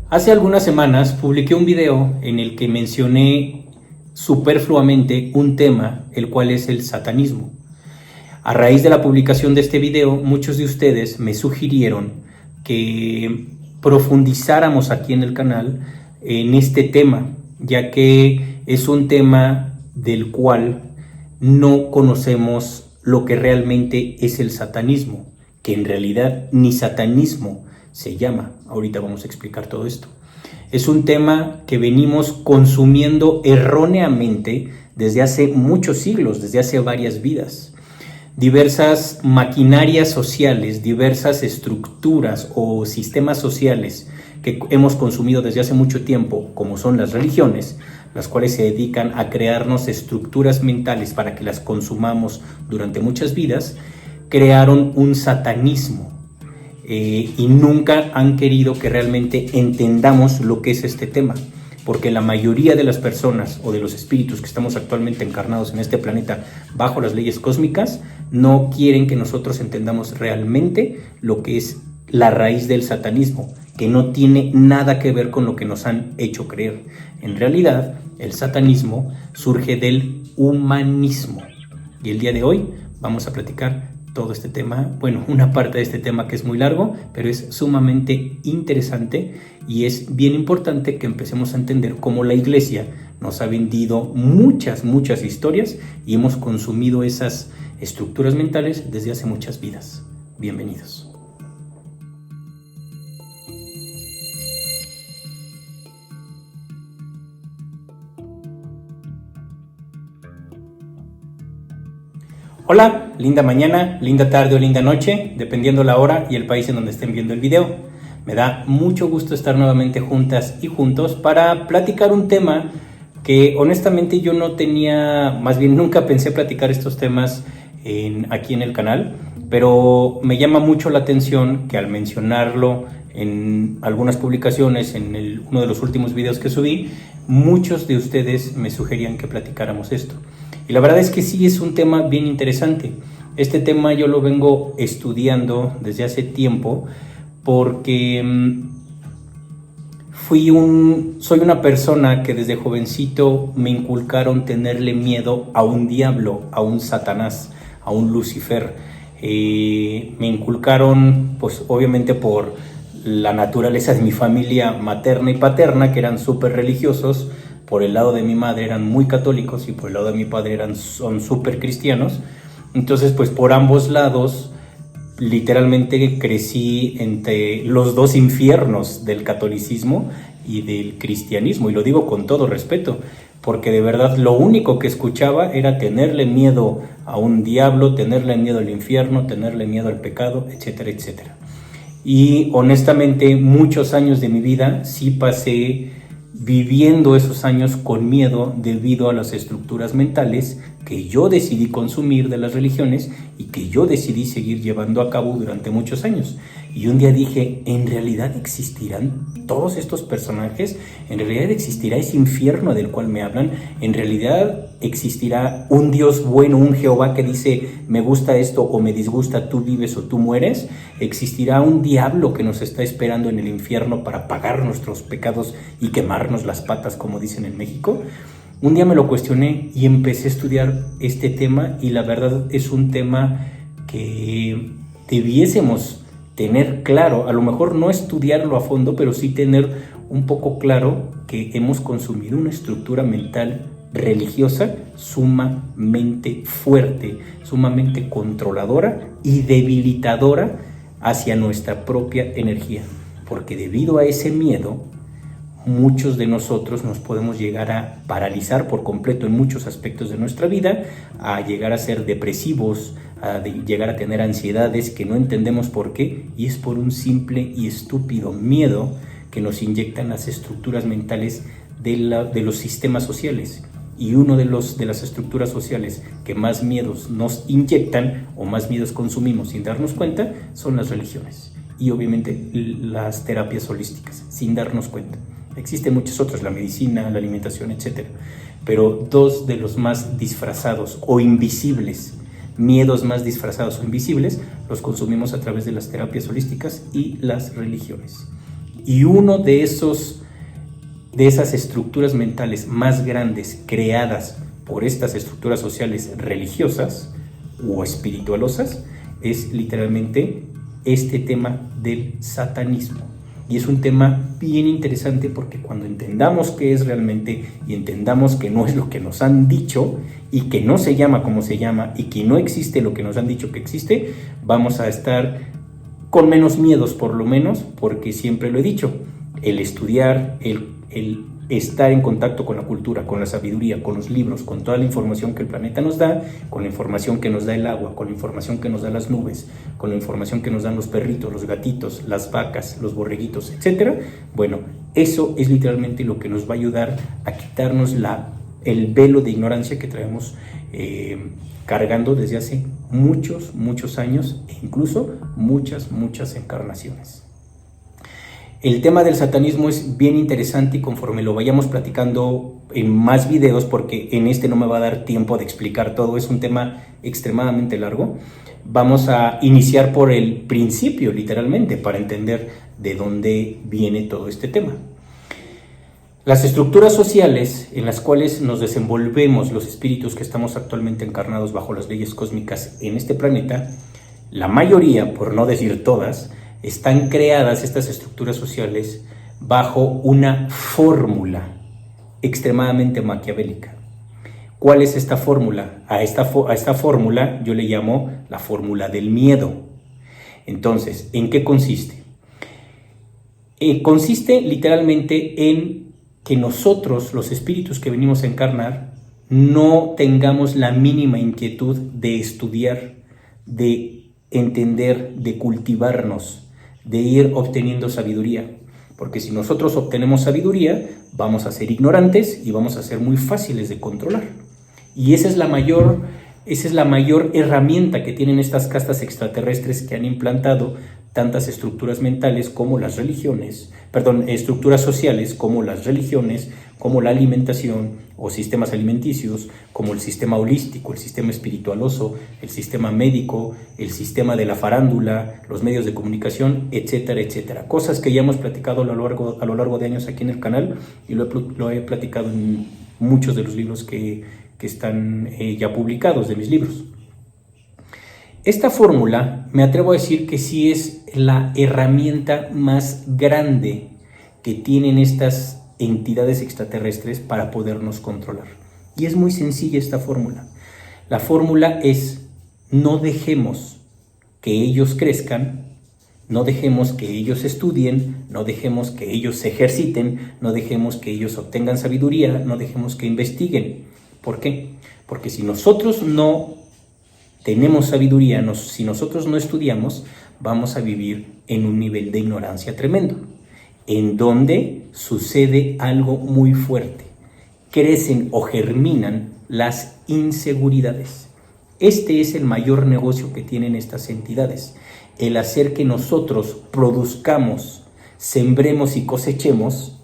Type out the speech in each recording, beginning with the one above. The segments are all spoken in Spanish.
Hace algunas semanas publiqué un video en el que mencioné superfluamente un tema, el cual es el satanismo. A raíz de la publicación de este video, muchos de ustedes me sugirieron que profundizáramos aquí en el canal en este tema, ya que es un tema del cual no conocemos lo que realmente es el satanismo, que en realidad ni satanismo se llama. Ahorita vamos a explicar todo esto. Es un tema que venimos consumiendo erróneamente desde hace muchos siglos, desde hace varias vidas. Diversas maquinarias sociales, diversas estructuras o sistemas sociales que hemos consumido desde hace mucho tiempo, como son las religiones, las cuales se dedican a crearnos estructuras mentales para que las consumamos durante muchas vidas, crearon un satanismo. Y nunca han querido que realmente entendamos lo que es este tema, porque la mayoría de las personas o de los espíritus que estamos actualmente encarnados en este planeta bajo las leyes cósmicas no quieren que nosotros entendamos realmente lo que es la raíz del satanismo, que no tiene nada que ver con lo que nos han hecho creer. En realidad, el satanismo surge del humanismo, y el día de hoy vamos a platicar todo este tema, bueno, una parte de este tema que es muy largo, pero es sumamente interesante y es bien importante que empecemos a entender cómo la iglesia nos ha vendido muchas historias y hemos consumido esas estructuras mentales desde hace muchas vidas. Bienvenidos. Hola, linda mañana, linda tarde o linda noche, dependiendo la hora y el país en donde estén viendo el video. Me da mucho gusto estar nuevamente juntas y juntos para platicar un tema que honestamente yo no tenía, más bien nunca pensé platicar estos temas aquí en el canal, pero me llama mucho la atención que al mencionarlo en algunas publicaciones, en uno de los últimos videos que subí, muchos de ustedes me sugerían que platicáramos esto. Y la verdad es que sí es un tema bien interesante. Este tema yo lo vengo estudiando desde hace tiempo porque soy una persona que desde jovencito me inculcaron tenerle miedo a un diablo, a un Satanás, a un Lucifer. Me inculcaron, pues obviamente por la naturaleza de mi familia materna y paterna, que eran súper religiosos. Por el lado de mi madre eran muy católicos y por el lado de mi padre son súper cristianos. Entonces, pues por ambos lados, literalmente crecí entre los dos infiernos del catolicismo y del cristianismo. Y lo digo con todo respeto, porque de verdad lo único que escuchaba era tenerle miedo a un diablo, tenerle miedo al infierno, tenerle miedo al pecado, etcétera, etcétera. Y honestamente, muchos años de mi vida sí pasé viviendo esos años con miedo debido a las estructuras mentales que yo decidí consumir de las religiones y que yo decidí seguir llevando a cabo durante muchos años. Y un día dije, ¿en realidad existirán todos estos personajes? ¿En realidad existirá ese infierno del cual me hablan? ¿En realidad existirá un Dios bueno, un Jehová que dice, me gusta esto o me disgusta, tú vives o tú mueres? ¿Existirá un diablo que nos está esperando en el infierno para pagar nuestros pecados y quemarnos las patas, como dicen en México? Un día me lo cuestioné y empecé a estudiar este tema, y la verdad es un tema que debiésemos tener claro, a lo mejor no estudiarlo a fondo, pero sí tener un poco claro que hemos consumido una estructura mental religiosa sumamente fuerte, sumamente controladora y debilitadora hacia nuestra propia energía, porque debido a ese miedo, muchos de nosotros nos podemos llegar a paralizar por completo en muchos aspectos de nuestra vida, a llegar a ser depresivos, a llegar a tener ansiedades que no entendemos por qué, y es por un simple y estúpido miedo que nos inyectan las estructuras mentales de los sistemas sociales. Y uno de las estructuras sociales que más miedos nos inyectan o más miedos consumimos sin darnos cuenta son las religiones y obviamente las terapias holísticas, sin darnos cuenta. Existen muchas otras, la medicina, la alimentación, etc. Pero dos de los más disfrazados o invisibles, miedos más disfrazados o invisibles, los consumimos a través de las terapias holísticas y las religiones. Y uno de esas estructuras mentales más grandes creadas por estas estructuras sociales religiosas o espiritualosas es literalmente este tema del satanismo. Y es un tema bien interesante porque cuando entendamos qué es realmente y entendamos que no es lo que nos han dicho y que no se llama como se llama y que no existe lo que nos han dicho que existe, vamos a estar con menos miedos, por lo menos, porque siempre lo he dicho, el estudiar, el estar en contacto con la cultura, con la sabiduría, con los libros, con toda la información que el planeta nos da, con la información que nos da el agua, con la información que nos da las nubes, con la información que nos dan los perritos, los gatitos, las vacas, los borreguitos, etc. Bueno, eso es literalmente lo que nos va a ayudar a quitarnos el velo de ignorancia que traemos cargando desde hace muchos años e incluso muchas encarnaciones. El tema del satanismo es bien interesante y conforme lo vayamos platicando en más videos, porque en este no me va a dar tiempo de explicar todo, es un tema extremadamente largo, vamos a iniciar por el principio literalmente para entender de dónde viene todo este tema. Las estructuras sociales en las cuales nos desenvolvemos los espíritus que estamos actualmente encarnados bajo las leyes cósmicas en este planeta, la mayoría, por no decir todas, están creadas estas estructuras sociales bajo una fórmula extremadamente maquiavélica. ¿Cuál es esta fórmula? A esta fórmula yo le llamo la fórmula del miedo. Entonces, ¿en qué consiste? Consiste literalmente en que nosotros, los espíritus que venimos a encarnar, no tengamos la mínima inquietud de estudiar, de entender, de cultivarnos, de ir obteniendo sabiduría. Porque si nosotros obtenemos sabiduría, vamos a ser ignorantes y vamos a ser muy fáciles de controlar. Y esa es la mayor herramienta que tienen estas castas extraterrestres que han implantado tantas estructuras mentales como las religiones, estructuras sociales como las religiones, como la alimentación o sistemas alimenticios, como el sistema holístico, el sistema espiritualoso, el sistema médico, el sistema de la farándula, los medios de comunicación, etcétera, etcétera. Cosas que ya hemos platicado a lo largo de años aquí en el canal y lo he platicado en muchos de los libros que están ya publicados de mis libros. Esta fórmula, me atrevo a decir que sí es la herramienta más grande que tienen estas entidades extraterrestres para podernos controlar. Y es muy sencilla esta fórmula. La fórmula es: no dejemos que ellos crezcan, no dejemos que ellos estudien, no dejemos que ellos se ejerciten, no dejemos que ellos obtengan sabiduría, no dejemos que investiguen. ¿Por qué? Porque si nosotros no tenemos sabiduría, si nosotros no estudiamos, vamos a vivir en un nivel de ignorancia tremendo, en donde sucede algo muy fuerte. Crecen o germinan las inseguridades. Este es el mayor negocio que tienen estas entidades, el hacer que nosotros produzcamos, sembremos y cosechemos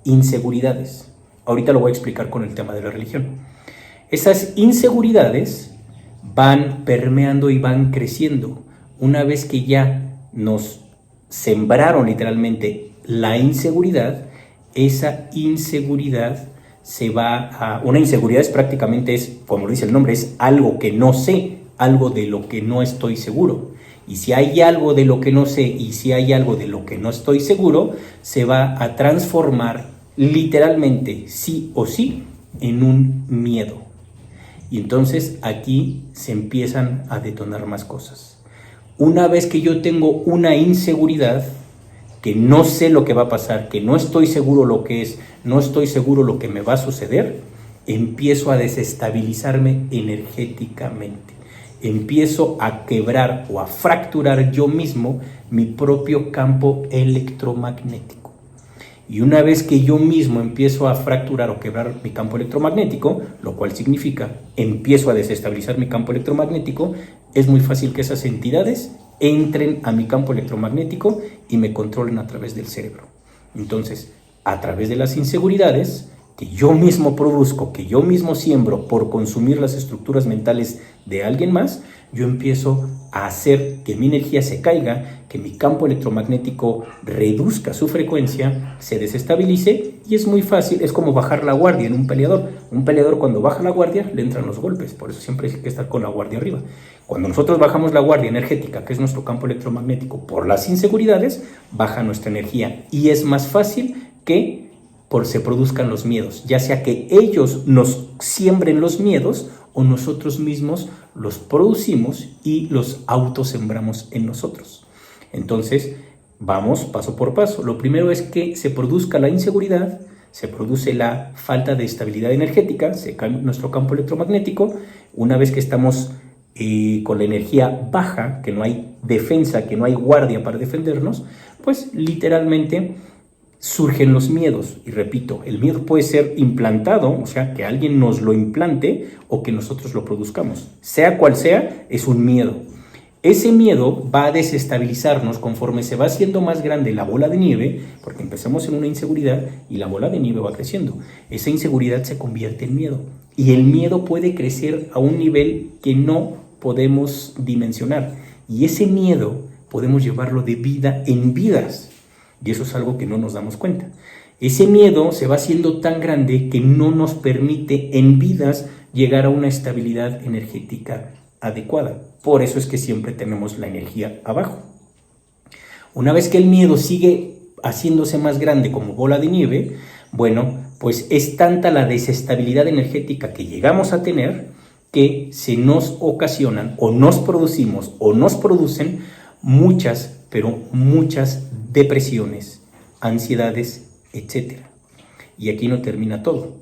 inseguridades. Ahorita lo voy a explicar con el tema de la religión. Esas inseguridades van permeando y van creciendo. Una vez que ya nos sembraron literalmente la inseguridad, esa inseguridad se va a... Una inseguridad prácticamente es, como dice el nombre, es algo que no sé, algo de lo que no estoy seguro. Y si hay algo de lo que no sé y si hay algo de lo que no estoy seguro, se va a transformar literalmente, sí o sí, en un miedo. Y entonces aquí se empiezan a detonar más cosas. Una vez que yo tengo una inseguridad, que no sé lo que va a pasar, que no estoy seguro lo que es, no estoy seguro lo que me va a suceder, empiezo a desestabilizarme energéticamente. Empiezo a quebrar o a fracturar yo mismo mi propio campo electromagnético. Y una vez que yo mismo empiezo a fracturar o quebrar mi campo electromagnético, lo cual significa empiezo a desestabilizar mi campo electromagnético, es muy fácil que esas entidades entren a mi campo electromagnético y me controlen a través del cerebro. Entonces, a través de las inseguridades, que yo mismo produzco, que yo mismo siembro por consumir las estructuras mentales de alguien más, yo empiezo a hacer que mi energía se caiga, que mi campo electromagnético reduzca su frecuencia, se desestabilice, y es muy fácil, es como bajar la guardia en un peleador. Un peleador, cuando baja la guardia le entran los golpes, por eso siempre hay que estar con la guardia arriba. Cuando nosotros bajamos la guardia energética, que es nuestro campo electromagnético, por las inseguridades, baja nuestra energía, y es más fácil que se produzcan los miedos, ya sea que ellos nos siembren los miedos o nosotros mismos los producimos y los autosembramos en nosotros. Entonces, vamos paso por paso. Lo primero es que se produzca la inseguridad, se produce la falta de estabilidad energética, se cae nuestro campo electromagnético. Una vez que estamos con la energía baja, que no hay defensa, que no hay guardia para defendernos, pues literalmente surgen los miedos. Y repito, el miedo puede ser implantado, o sea, que alguien nos lo implante o que nosotros lo produzcamos. Sea cual sea, es un miedo. Ese miedo va a desestabilizarnos conforme se va haciendo más grande la bola de nieve, porque empezamos en una inseguridad y la bola de nieve va creciendo. Esa inseguridad se convierte en miedo, y el miedo puede crecer a un nivel que no podemos dimensionar, y ese miedo podemos llevarlo de vida en vidas. Y eso es algo que no nos damos cuenta. Ese miedo se va haciendo tan grande que no nos permite en vidas llegar a una estabilidad energética adecuada. Por eso es que siempre tenemos la energía abajo. Una vez que el miedo sigue haciéndose más grande como bola de nieve, bueno, pues es tanta la desestabilidad energética que llegamos a tener que se nos ocasionan o nos producimos o nos producen muchas, pero muchas depresiones, ansiedades, etc. Y aquí no termina todo.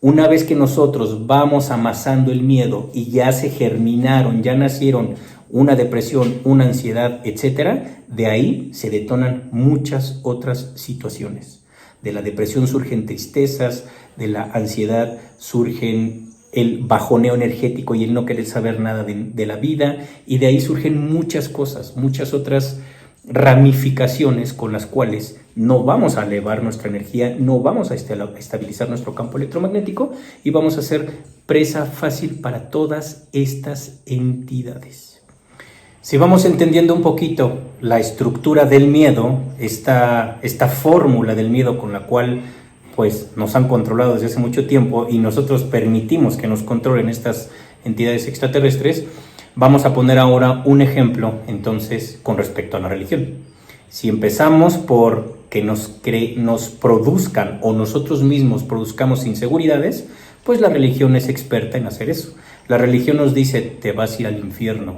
Una vez que nosotros vamos amasando el miedo y ya se germinaron, ya nacieron una depresión, una ansiedad, etc., de ahí se detonan muchas otras situaciones. De la depresión surgen tristezas, de la ansiedad surgen el bajoneo energético y el no querer saber nada de la vida, y de ahí surgen muchas cosas, muchas otras ramificaciones con las cuales no vamos a elevar nuestra energía, no vamos a estabilizar nuestro campo electromagnético, y vamos a ser presa fácil para todas estas entidades. Si vamos entendiendo un poquito la estructura del miedo, esta fórmula del miedo con la cual pues nos han controlado desde hace mucho tiempo y nosotros permitimos que nos controlen estas entidades extraterrestres, vamos a poner ahora un ejemplo entonces con respecto a la religión. Si empezamos por que nos produzcan o nosotros mismos produzcamos inseguridades, pues la religión es experta en hacer eso. La religión nos dice, te vas a ir al infierno.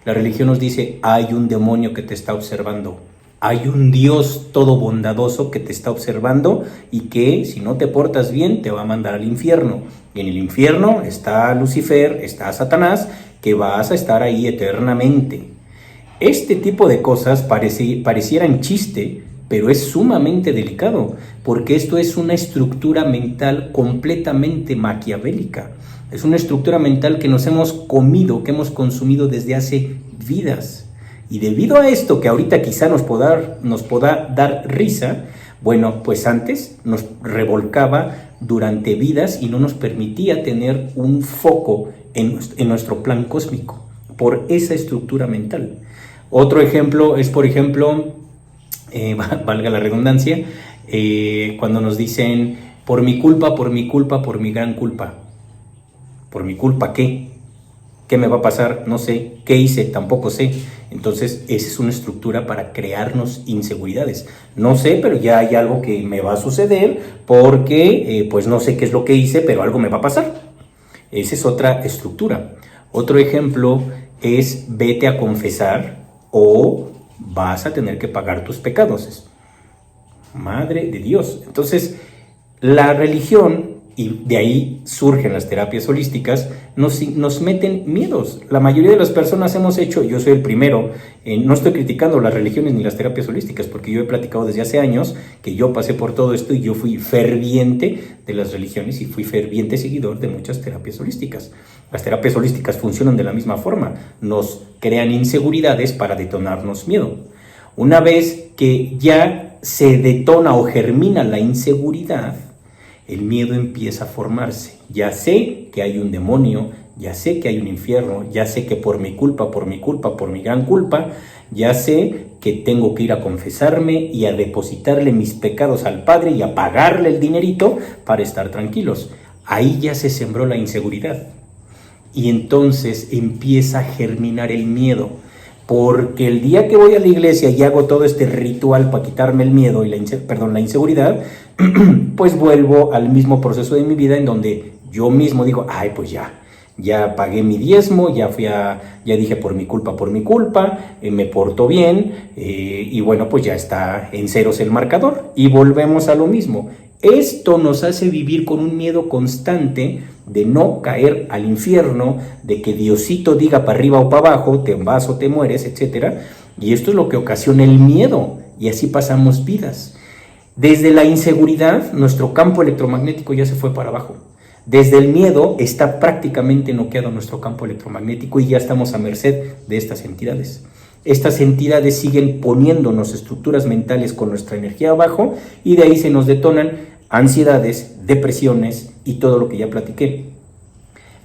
La religión nos dice, hay un demonio que te está observando. Hay un Dios todo bondadoso que te está observando y que si no te portas bien te va a mandar al infierno. Y en el infierno está Lucifer, está Satanás, que vas a estar ahí eternamente. Este tipo de cosas parecieran chiste, pero es sumamente delicado, porque esto es una estructura mental completamente maquiavélica. Es una estructura mental que nos hemos comido, que hemos consumido desde hace vidas. Y debido a esto, que ahorita quizá nos pueda dar risa, bueno, pues antes nos revolcaba durante vidas y no nos permitía tener un foco en nuestro plan cósmico, por esa estructura mental. Otro ejemplo es, por ejemplo, valga la redundancia, cuando nos dicen, por mi culpa, por mi culpa, por mi gran culpa. ¿Por mi culpa qué? ¿Qué me va a pasar? No sé. ¿Qué hice? Tampoco sé. Entonces, esa es una estructura para crearnos inseguridades. No sé, pero ya hay algo que me va a suceder porque, pues no sé qué es lo que hice, pero algo me va a pasar. Esa es otra estructura. Otro ejemplo es, vete a confesar o vas a tener que pagar tus pecados. Madre de Dios. Entonces, la religión, y de ahí surgen las terapias holísticas, nos meten miedos. La mayoría de las personas hemos hecho, yo soy el primero, no estoy criticando las religiones ni las terapias holísticas, porque yo he platicado desde hace años que yo pasé por todo esto y yo fui ferviente de las religiones y fui ferviente seguidor de muchas terapias holísticas. Las terapias holísticas funcionan de la misma forma, nos crean inseguridades para detonarnos miedo. Una vez que ya se detona o germina la inseguridad, el miedo empieza a formarse. Ya sé que hay un demonio, ya sé que hay un infierno, ya sé que por mi culpa, por mi gran culpa, ya sé que tengo que ir a confesarme y a depositarle mis pecados al Padre y a pagarle el dinerito para estar tranquilos. Ahí ya se sembró la inseguridad. Y entonces empieza a germinar el miedo. Porque el día que voy a la iglesia y hago todo este ritual para quitarme el miedo y la inseguridad, pues vuelvo al mismo proceso de mi vida en donde yo mismo digo, ay, pues ya pagué mi diezmo, ya dije por mi culpa, me porto bien, y bueno, pues ya está en ceros el marcador y volvemos a lo mismo. Esto nos hace vivir con un miedo constante de no caer al infierno, de que Diosito diga para arriba o para abajo, te vas o te mueres, etc. Y esto es lo que ocasiona el miedo, y así pasamos vidas. Desde la inseguridad, nuestro campo electromagnético ya se fue para abajo. Desde el miedo está prácticamente noqueado nuestro campo electromagnético y ya estamos a merced de estas entidades. Estas entidades siguen poniéndonos estructuras mentales con nuestra energía abajo y de ahí se nos detonan ansiedades, depresiones y todo lo que ya platiqué.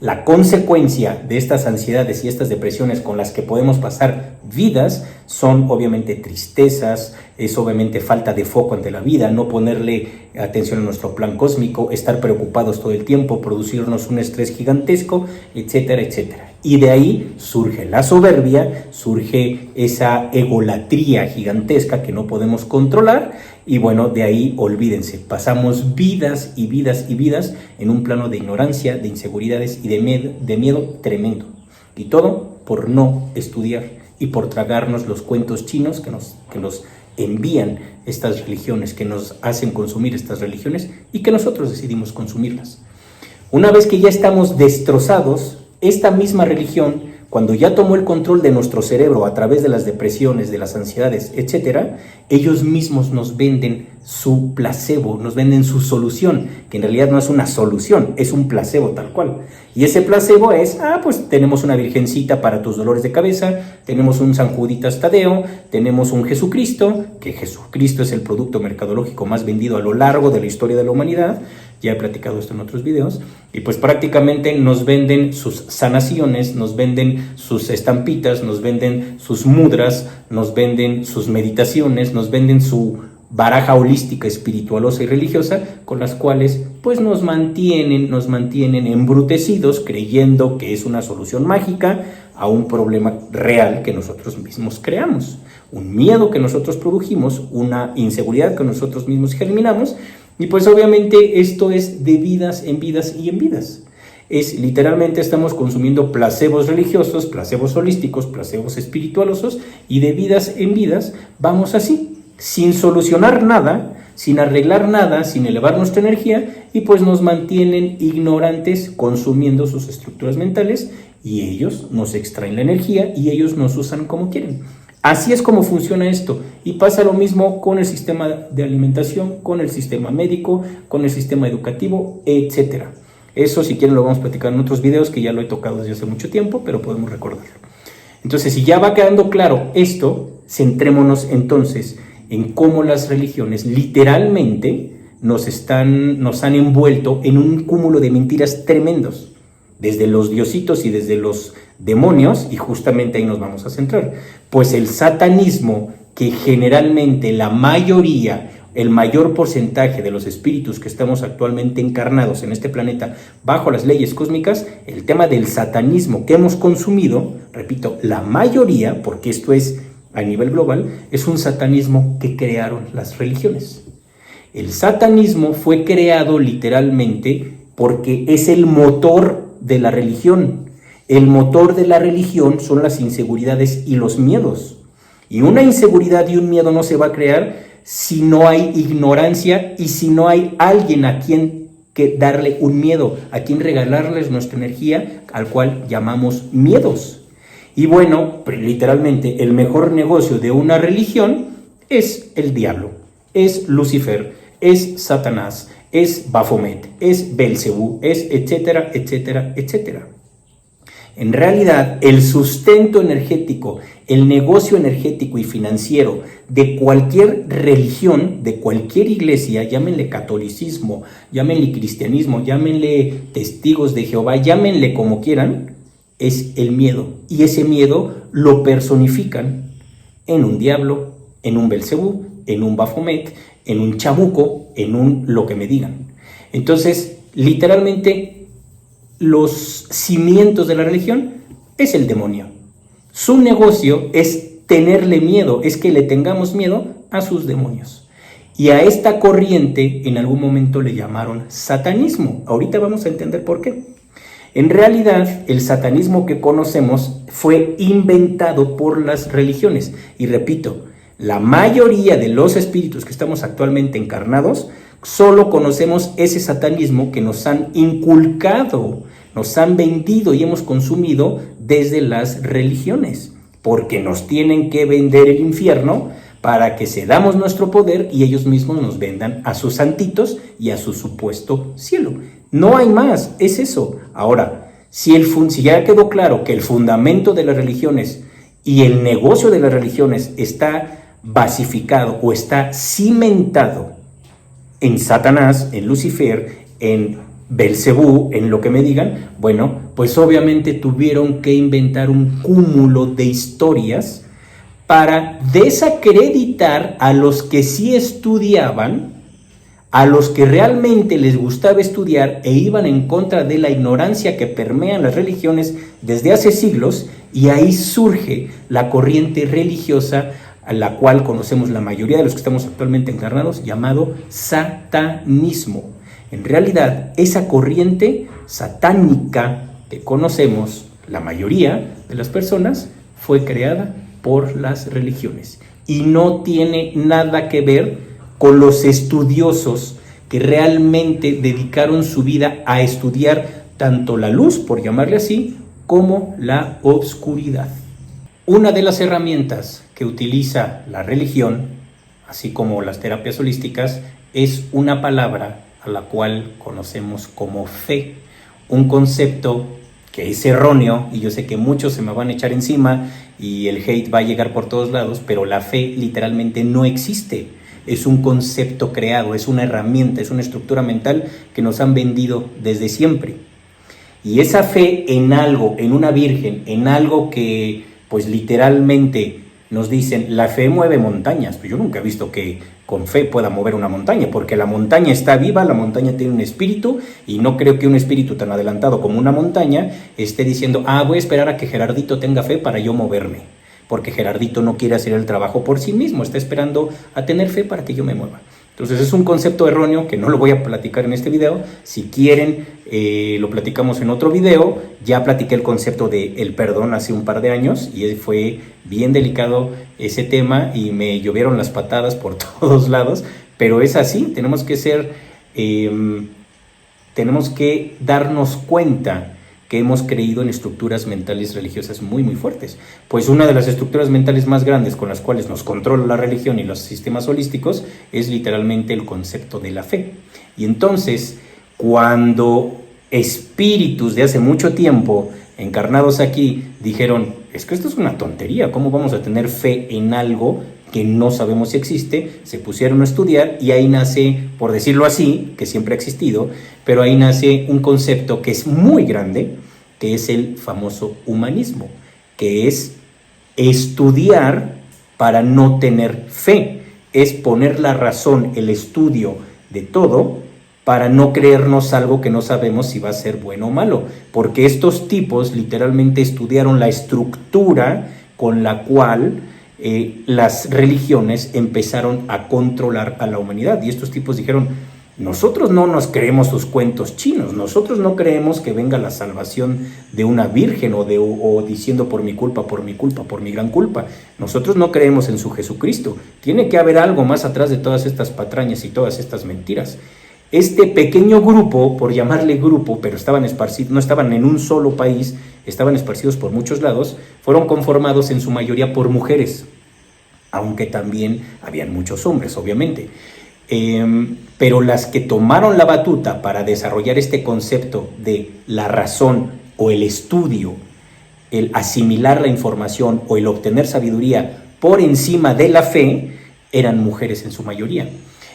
La consecuencia de estas ansiedades y estas depresiones con las que podemos pasar vidas son obviamente tristezas, es obviamente falta de foco ante la vida, no ponerle atención a nuestro plan cósmico, estar preocupados todo el tiempo, producirnos un estrés gigantesco, etcétera, etcétera. Y de ahí surge la soberbia, surge esa egolatría gigantesca que no podemos controlar y bueno, de ahí olvídense, pasamos vidas y vidas y vidas en un plano de ignorancia, de inseguridades y de miedo tremendo. Y todo por no estudiar y por tragarnos los cuentos chinos que nos envían estas religiones, que nos hacen consumir estas religiones y que nosotros decidimos consumirlas. Una vez que ya estamos destrozados, esta misma religión, cuando ya tomó el control de nuestro cerebro a través de las depresiones, de las ansiedades, etc., ellos mismos nos venden su placebo, nos venden su solución, que en realidad no es una solución, es un placebo tal cual. Y ese placebo es, pues tenemos una virgencita para tus dolores de cabeza, tenemos un San Juditas Tadeo, tenemos un Jesucristo, que Jesucristo es el producto mercadológico más vendido a lo largo de la historia de la humanidad. Ya he platicado esto en otros videos, y pues prácticamente nos venden sus sanaciones, nos venden sus estampitas, nos venden sus mudras, nos venden sus meditaciones, nos venden su baraja holística, espiritualosa y religiosa, con las cuales pues nos mantienen embrutecidos, creyendo que es una solución mágica a un problema real que nosotros mismos creamos, un miedo que nosotros produjimos, una inseguridad que nosotros mismos germinamos. Y pues obviamente esto es de vidas en vidas y en vidas. Es literalmente estamos consumiendo placebos religiosos, placebos holísticos, placebos espiritualosos, y de vidas en vidas vamos así, sin solucionar nada, sin arreglar nada, sin elevar nuestra energía, y pues nos mantienen ignorantes consumiendo sus estructuras mentales, y ellos nos extraen la energía y ellos nos usan como quieren. Así es como funciona esto, y pasa lo mismo con el sistema de alimentación, con el sistema médico, con el sistema educativo, etc. Eso, si quieren, lo vamos a platicar en otros videos, que ya lo he tocado desde hace mucho tiempo, pero podemos recordarlo. Entonces, si ya va quedando claro esto, centrémonos entonces en cómo las religiones literalmente nos han envuelto en un cúmulo de mentiras tremendos, desde los diositos y desde los demonios, y justamente ahí nos vamos a centrar. Pues el satanismo, que generalmente la mayoría, el mayor porcentaje de los espíritus que estamos actualmente encarnados en este planeta bajo las leyes cósmicas, el tema del satanismo que hemos consumido, repito, la mayoría, porque esto es a nivel global, es un satanismo que crearon las religiones. El satanismo fue creado literalmente porque es el motor de la religión. El motor de la religión son las inseguridades y los miedos. Y una inseguridad y un miedo no se va a crear si no hay ignorancia y si no hay alguien a quien que darle un miedo, a quien regalarles nuestra energía, al cual llamamos miedos. Y bueno, literalmente el mejor negocio de una religión es el diablo, es Lucifer, es Satanás, es Baphomet, es Belcebú, es etcétera, etcétera, etcétera. En realidad, el sustento energético, El negocio energético y financiero de cualquier religión, de cualquier iglesia, llámenle catolicismo, llámenle cristianismo, llámenle testigos de Jehová, llámenle como quieran, es el miedo. Y ese miedo lo personifican en un diablo, en un Belcebú, en un Baphomet, en un chamuco, en un lo que me digan. Entonces, literalmente, los cimientos de la religión es el demonio. Su negocio es tenerle miedo, es que le tengamos miedo a sus demonios. Y a esta corriente en algún momento le llamaron satanismo. Ahorita vamos a entender por qué. En realidad, el satanismo que conocemos fue inventado por las religiones. Y repito, la mayoría de los espíritus que estamos actualmente encarnados, solo conocemos ese satanismo que nos han inculcado, nos han vendido y hemos consumido desde las religiones, porque nos tienen que vender el infierno para que cedamos nuestro poder y ellos mismos nos vendan a sus santitos y a su supuesto cielo. No hay más, es eso. Ahora, si ya quedó claro que el fundamento de las religiones y el negocio de las religiones está basificado o está cimentado en Satanás, en Lucifer, en Belcebú, en lo que me digan, bueno, pues obviamente tuvieron que inventar un cúmulo de historias para desacreditar a los que sí estudiaban, a los que realmente les gustaba estudiar e iban en contra de la ignorancia que permea las religiones desde hace siglos, y ahí surge la corriente religiosa a la cual conocemos la mayoría de los que estamos actualmente encarnados, llamado satanismo. En realidad, esa corriente satánica que conocemos, la mayoría de las personas, fue creada por las religiones y no tiene nada que ver con los estudiosos que realmente dedicaron su vida a estudiar tanto la luz, por llamarle así, como la oscuridad. Una de las herramientas que utiliza la religión, así como las terapias holísticas, es una palabra a la cual conocemos como fe, un concepto que es erróneo, y yo sé que muchos se me van a echar encima y el hate va a llegar por todos lados, pero la fe literalmente no existe. Es un concepto creado, es una herramienta, es una estructura mental que nos han vendido desde siempre. Y esa fe en algo, en una virgen, en algo que pues literalmente nos dicen, la fe mueve montañas. Pues yo nunca he visto que con fe pueda mover una montaña, porque la montaña está viva, la montaña tiene un espíritu, y no creo que un espíritu tan adelantado como una montaña esté diciendo, voy a esperar a que Gerardito tenga fe para yo moverme, porque Gerardito no quiere hacer el trabajo por sí mismo, está esperando a tener fe para que yo me mueva. Entonces es un concepto erróneo que no lo voy a platicar en este video. Si quieren, lo platicamos en otro video. Ya platiqué el concepto del perdón hace un par de años y fue bien delicado ese tema y me llovieron las patadas por todos lados, pero es así, tenemos que darnos cuenta que hemos creído en estructuras mentales religiosas muy muy fuertes. Pues una de las estructuras mentales más grandes con las cuales nos controla la religión y los sistemas holísticos es literalmente el concepto de la fe. Y entonces, cuando espíritus de hace mucho tiempo encarnados aquí dijeron, es que esto es una tontería, ¿cómo vamos a tener fe en algo que no sabemos si existe? Se pusieron a estudiar y ahí nace, por decirlo así, que siempre ha existido, pero ahí nace un concepto que es muy grande, que es el famoso humanismo, que es estudiar para no tener fe, es poner la razón, el estudio de todo, para no creernos algo que no sabemos si va a ser bueno o malo, porque estos tipos literalmente estudiaron la estructura con la cual las religiones empezaron a controlar a la humanidad, y estos tipos dijeron, nosotros no nos creemos sus cuentos chinos, nosotros no creemos que venga la salvación de una virgen o diciendo por mi culpa, por mi gran culpa. Nosotros no creemos en su Jesucristo. Tiene que haber algo más atrás de todas estas patrañas y todas estas mentiras. Este pequeño grupo, por llamarle grupo, pero estaban esparcidos, no estaban en un solo país, estaban esparcidos por muchos lados, fueron conformados en su mayoría por mujeres, aunque también habían muchos hombres, obviamente. Pero las que tomaron la batuta para desarrollar este concepto de la razón o el estudio el asimilar la información o el obtener sabiduría por encima de la fe, eran mujeres en su mayoría.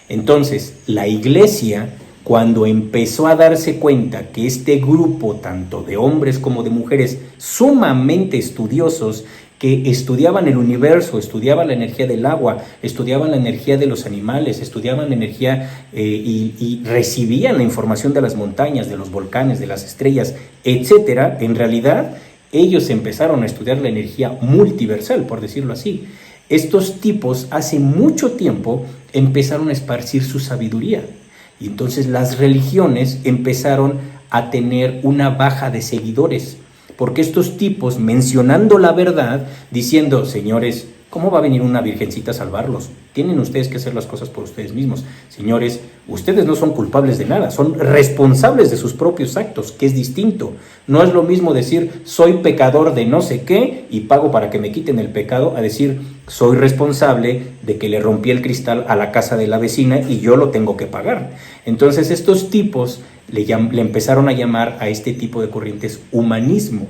Entonces, la Iglesia, cuando empezó a darse cuenta que este grupo, tanto de hombres como de mujeres, sumamente estudiosos, que estudiaban el universo, estudiaban la energía del agua, estudiaban la energía de los animales, estudiaban la energía y recibían la información de las montañas, de los volcanes, de las estrellas, etcétera, en realidad ellos empezaron a estudiar la energía multiversal, por decirlo así. Estos tipos hace mucho tiempo empezaron a esparcir su sabiduría y entonces las religiones empezaron a tener una baja de seguidores, porque estos tipos, mencionando la verdad, diciendo, señores, ¿cómo va a venir una virgencita a salvarlos? Tienen ustedes que hacer las cosas por ustedes mismos. Señores, ustedes no son culpables de nada, son responsables de sus propios actos, que es distinto. No es lo mismo decir, soy pecador de no sé qué y pago para que me quiten el pecado, a decir, soy responsable de que le rompí el cristal a la casa de la vecina y yo lo tengo que pagar. Entonces estos tipos le empezaron a llamar a este tipo de corrientes humanismo.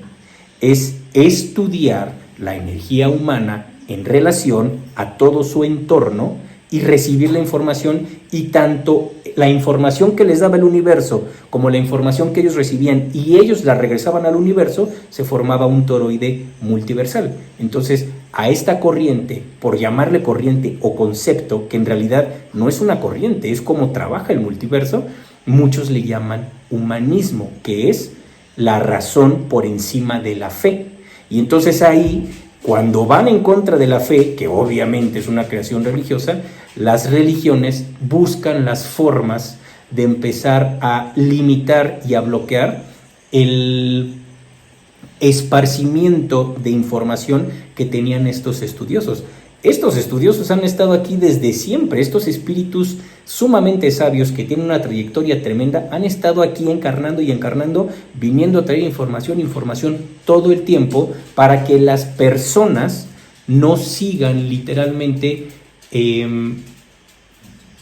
Es estudiar la energía humana en relación a todo su entorno y recibir la información, y tanto la información que les daba el universo como la información que ellos recibían y ellos la regresaban al universo, se formaba un toroide multiversal. Entonces, a esta corriente, por llamarle corriente o concepto, que en realidad no es una corriente, es como trabaja el multiverso, muchos le llaman humanismo, que es la razón por encima de la fe. Y entonces ahí, cuando van en contra de la fe, que obviamente es una creación religiosa, las religiones buscan las formas de empezar a limitar y a bloquear el esparcimiento de información que tenían estos estudiosos. Estos estudiosos han estado aquí desde siempre, estos espíritus sumamente sabios que tienen una trayectoria tremenda, han estado aquí encarnando y encarnando, viniendo a traer información todo el tiempo para que las personas no sigan literalmente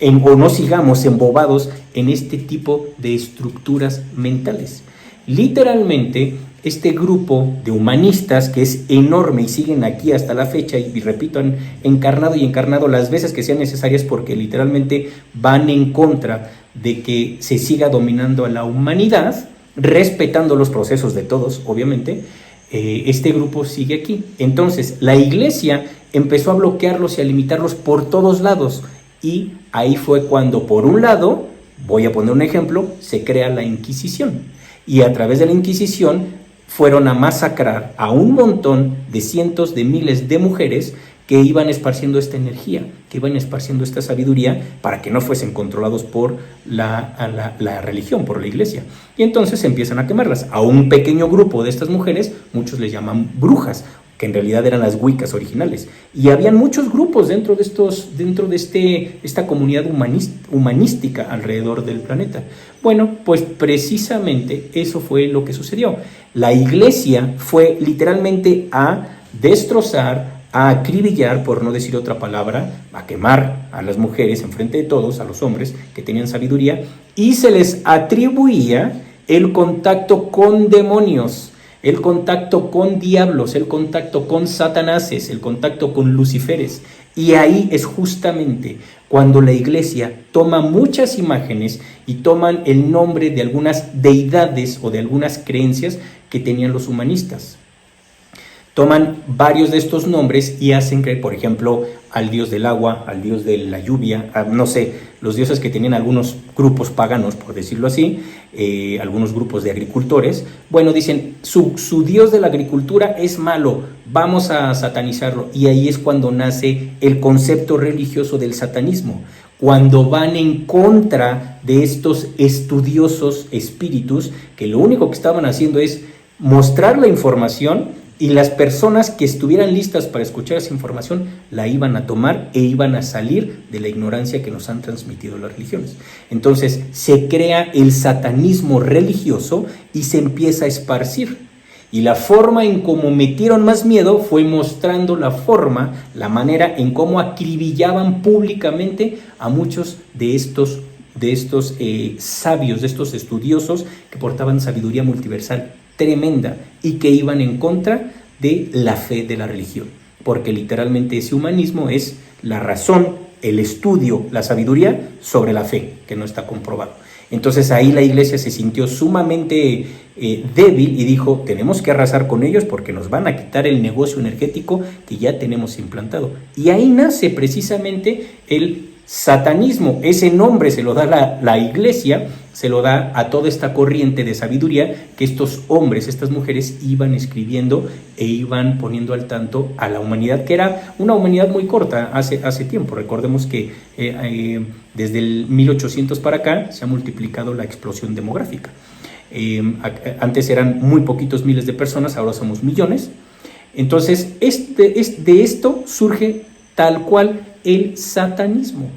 o no sigamos embobados en este tipo de estructuras mentales. Literalmente, este grupo de humanistas, que es enorme y siguen aquí hasta la fecha, y repito, han encarnado y encarnado las veces que sean necesarias, porque literalmente van en contra de que se siga dominando a la humanidad, respetando los procesos de todos, obviamente. Este grupo sigue aquí. Entonces, la Iglesia empezó a bloquearlos y a limitarlos por todos lados, y ahí fue cuando, por un lado, voy a poner un ejemplo, se crea la Inquisición, y a través de la Inquisición fueron a masacrar a un montón de cientos de miles de mujeres que iban esparciendo esta energía, que iban esparciendo esta sabiduría para que no fuesen controlados por la religión, por la Iglesia. Y entonces empiezan a quemarlas. A un pequeño grupo de estas mujeres, muchos les llaman brujas, que en realidad eran las Wiccas originales. Y habían muchos grupos dentro de esta comunidad humanística alrededor del planeta. Bueno, pues precisamente eso fue lo que sucedió. La Iglesia fue literalmente a destrozar, a acribillar, por no decir otra palabra, a quemar a las mujeres enfrente de todos, a los hombres que tenían sabiduría, y se les atribuía el contacto con demonios, el contacto con diablos, el contacto con satanáses, el contacto con luciferes. Y ahí es justamente cuando la Iglesia toma muchas imágenes y toman el nombre de algunas deidades o de algunas creencias que tenían los humanistas. Toman varios de estos nombres y hacen creer, por ejemplo, al dios del agua, al dios de la lluvia, no sé, los dioses que tenían algunos grupos paganos, por decirlo así, algunos grupos de agricultores. Bueno, dicen, su dios de la agricultura es malo, vamos a satanizarlo. Y ahí es cuando nace el concepto religioso del satanismo, cuando van en contra de estos estudiosos espíritus que lo único que estaban haciendo es mostrar la información, y las personas que estuvieran listas para escuchar esa información la iban a tomar e iban a salir de la ignorancia que nos han transmitido las religiones. Entonces se crea el satanismo religioso y se empieza a esparcir. Y la forma en cómo metieron más miedo fue mostrando la manera en cómo acribillaban públicamente a muchos de estos sabios, de estos estudiosos que portaban sabiduría multiversal tremenda y que iban en contra de la fe de la religión, porque literalmente ese humanismo es la razón, el estudio, la sabiduría sobre la fe, que no está comprobado. Entonces ahí la iglesia se sintió sumamente débil y dijo, tenemos que arrasar con ellos porque nos van a quitar el negocio energético que ya tenemos implantado. Y ahí nace precisamente el satanismo. Ese nombre se lo da la iglesia, se lo da a toda esta corriente de sabiduría que estos hombres, estas mujeres iban escribiendo e iban poniendo al tanto a la humanidad, que era una humanidad muy corta hace tiempo. Recordemos que desde el 1800 para acá se ha multiplicado la explosión demográfica. Antes eran muy poquitos miles de personas, ahora somos millones. Entonces, de esto surge tal cual el satanismo.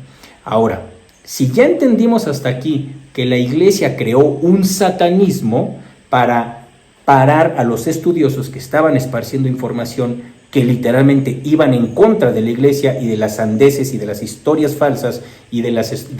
Ahora, si ya entendimos hasta aquí que la iglesia creó un satanismo para parar a los estudiosos que estaban esparciendo información que literalmente iban en contra de la iglesia y de las sandeces y de las historias falsas y de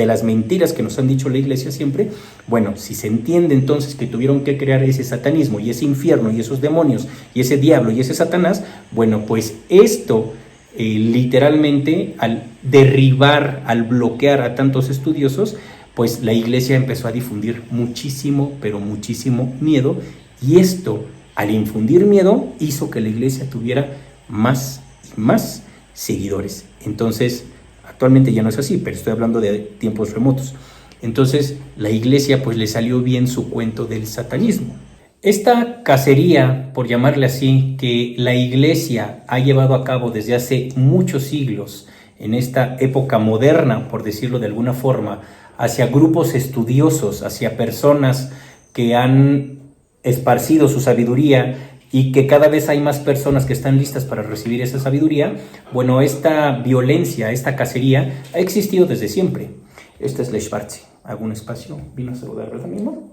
las mentiras que nos han dicho la iglesia siempre, bueno, si se entiende entonces que tuvieron que crear ese satanismo y ese infierno y esos demonios y ese diablo y ese Satanás, bueno, pues esto literalmente al derribar, al bloquear a tantos estudiosos, pues la iglesia empezó a difundir muchísimo, pero muchísimo miedo, y esto, al infundir miedo, hizo que la iglesia tuviera más y más seguidores. Entonces, actualmente ya no es así, pero estoy hablando de tiempos remotos. Entonces, la iglesia pues le salió bien su cuento del satanismo. Esta cacería, por llamarle así, que la iglesia ha llevado a cabo desde hace muchos siglos, en esta época moderna, por decirlo de alguna forma, hacia grupos estudiosos, hacia personas que han esparcido su sabiduría y que cada vez hay más personas que están listas para recibir esa sabiduría, bueno, esta violencia, esta cacería ha existido desde siempre. Esta es la Schwarze. ¿Hago un espacio? ¿Vino a saludar ahora mismo?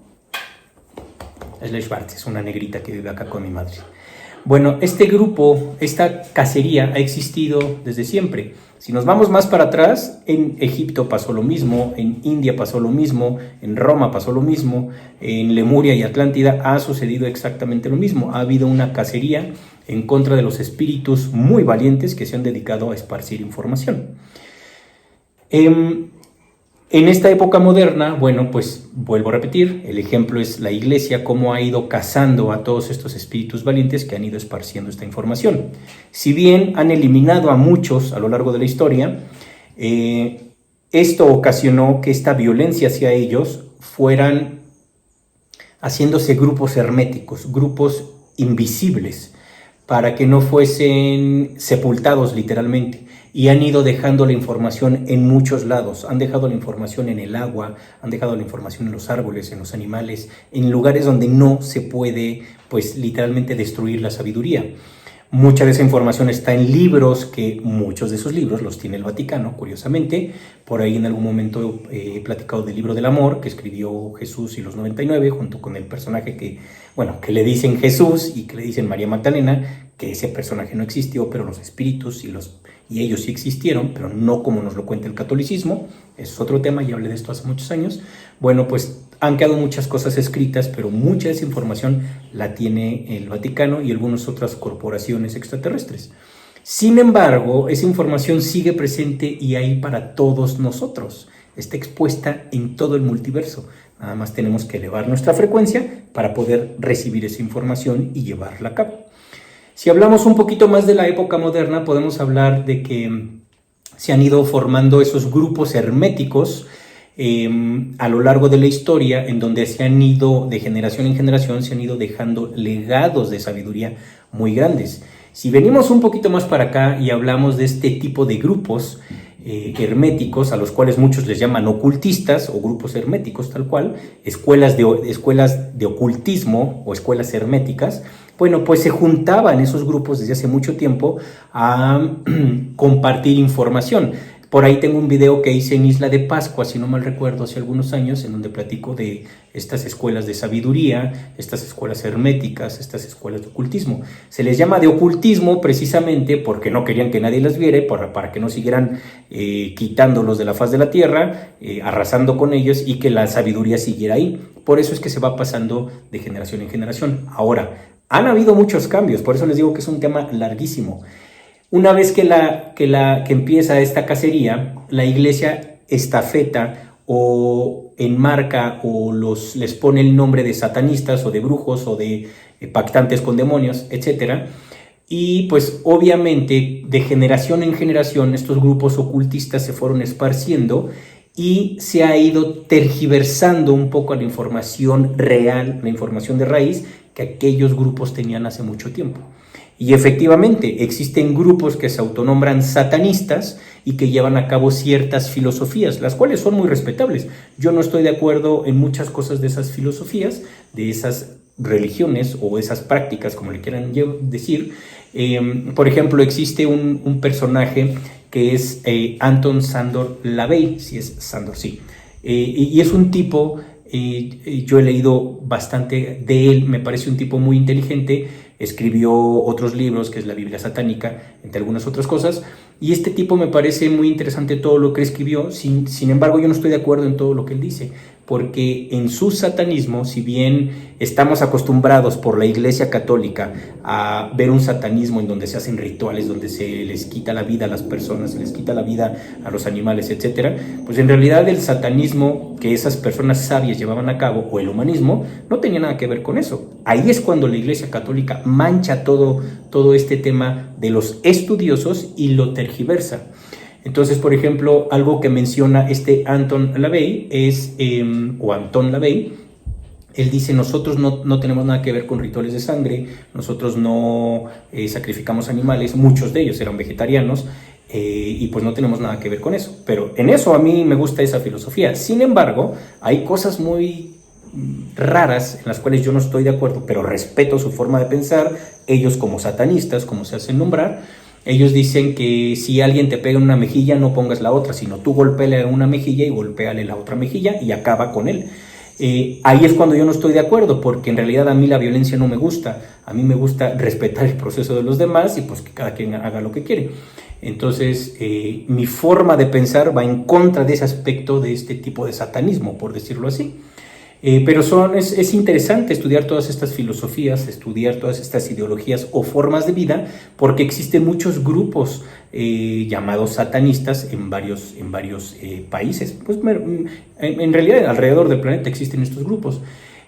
Es la Schwarze, es una negrita que vive acá con mi madre. Bueno, este grupo, esta cacería ha existido desde siempre. Si nos vamos más para atrás, en Egipto pasó lo mismo, en India pasó lo mismo, en Roma pasó lo mismo, en Lemuria y Atlántida ha sucedido exactamente lo mismo. Ha habido una cacería en contra de los espíritus muy valientes que se han dedicado a esparcir información. En esta época moderna, bueno, pues vuelvo a repetir, el ejemplo es la iglesia, cómo ha ido cazando a todos estos espíritus valientes que han ido esparciendo esta información. Si bien han eliminado a muchos a lo largo de la historia, esto ocasionó que esta violencia hacia ellos fueran haciéndose grupos herméticos, grupos invisibles, para que no fuesen sepultados literalmente. Y han ido dejando la información en muchos lados. Han dejado la información en el agua, han dejado la información en los árboles, en los animales, en lugares donde no se puede, pues, literalmente destruir la sabiduría. Mucha de esa información está en libros, que muchos de esos libros los tiene el Vaticano, curiosamente. Por ahí en algún momento he platicado del libro del amor que escribió Jesús y los 99, junto con el personaje que le dicen Jesús y que le dicen María Magdalena, que ese personaje no existió, pero los espíritus y ellos sí existieron, pero no como nos lo cuenta el catolicismo. Es otro tema, ya hablé de esto hace muchos años. Bueno, pues han quedado muchas cosas escritas, pero mucha de esa información la tiene el Vaticano y algunas otras corporaciones extraterrestres. Sin embargo, esa información sigue presente y ahí para todos nosotros. Está expuesta en todo el multiverso. Nada más tenemos que elevar nuestra frecuencia para poder recibir esa información y llevarla a cabo. Si hablamos un poquito más de la época moderna, podemos hablar de que se han ido formando esos grupos herméticos a lo largo de la historia, en donde se han ido, de generación en generación, se han ido dejando legados de sabiduría muy grandes. Si venimos un poquito más para acá y hablamos de este tipo de grupos herméticos, a los cuales muchos les llaman ocultistas o grupos herméticos tal cual, escuelas de ocultismo o escuelas herméticas, bueno, pues se juntaban esos grupos desde hace mucho tiempo a compartir información. Por ahí tengo un video que hice en Isla de Pascua, si no mal recuerdo, hace algunos años, en donde platico de estas escuelas de sabiduría, estas escuelas herméticas, estas escuelas de ocultismo. Se les llama de ocultismo precisamente porque no querían que nadie las viera, para que no siguieran quitándolos de la faz de la tierra, arrasando con ellos y que la sabiduría siguiera ahí. Por eso es que se va pasando de generación en generación. Ahora, Han habido muchos cambios, por eso les digo que es un tema larguísimo. Una vez que empieza esta cacería, la iglesia estafeta o enmarca o les pone el nombre de satanistas o de brujos o de pactantes con demonios, etcétera. Y pues obviamente de generación en generación estos grupos ocultistas se fueron esparciendo y se ha ido tergiversando un poco la información real, la información de raíz que aquellos grupos tenían hace mucho tiempo. Y efectivamente existen grupos que se autonombran satanistas y que llevan a cabo ciertas filosofías, las cuales son muy respetables. Yo no estoy de acuerdo en muchas cosas de esas filosofías, de esas religiones o esas prácticas, como le quieran decir. Por ejemplo, existe un personaje que es Anton Szandor LaVey, si es Szandor, sí. Y es un tipo, yo he leído bastante de él, me parece un tipo muy inteligente, escribió otros libros, que es la Biblia satánica, entre algunas otras cosas, y este tipo me parece muy interesante todo lo que escribió, sin embargo yo no estoy de acuerdo en todo lo que él dice, porque en su satanismo, si bien estamos acostumbrados por la Iglesia Católica a ver un satanismo en donde se hacen rituales, donde se les quita la vida a las personas, se les quita la vida a los animales, etcétera, pues en realidad el satanismo que esas personas sabias llevaban a cabo, o el humanismo, no tenía nada que ver con eso. Ahí es cuando la Iglesia Católica mancha todo este tema de los estudiosos y lo tergiversa. Entonces, por ejemplo, algo que menciona Anton LaVey o Anton LaVey, él dice, nosotros no tenemos nada que ver con rituales de sangre, nosotros no sacrificamos animales, muchos de ellos eran vegetarianos, y pues no tenemos nada que ver con eso. Pero en eso a mí me gusta esa filosofía. Sin embargo, hay cosas muy raras en las cuales yo no estoy de acuerdo, pero respeto su forma de pensar. Ellos como satanistas, como se hacen nombrar, ellos dicen que si alguien te pega en una mejilla, no pongas la otra, sino tú golpéale una mejilla y golpéale la otra mejilla y acaba con él. Ahí es cuando yo no estoy de acuerdo, porque en realidad a mí la violencia no me gusta. A mí me gusta respetar el proceso de los demás y pues que cada quien haga lo que quiere. Entonces, mi forma de pensar va en contra de ese aspecto de este tipo de satanismo, por decirlo así. Pero es interesante estudiar todas estas filosofías, estudiar todas estas ideologías o formas de vida, porque existen muchos grupos llamados satanistas en varios países. Pues en realidad alrededor del planeta existen estos grupos.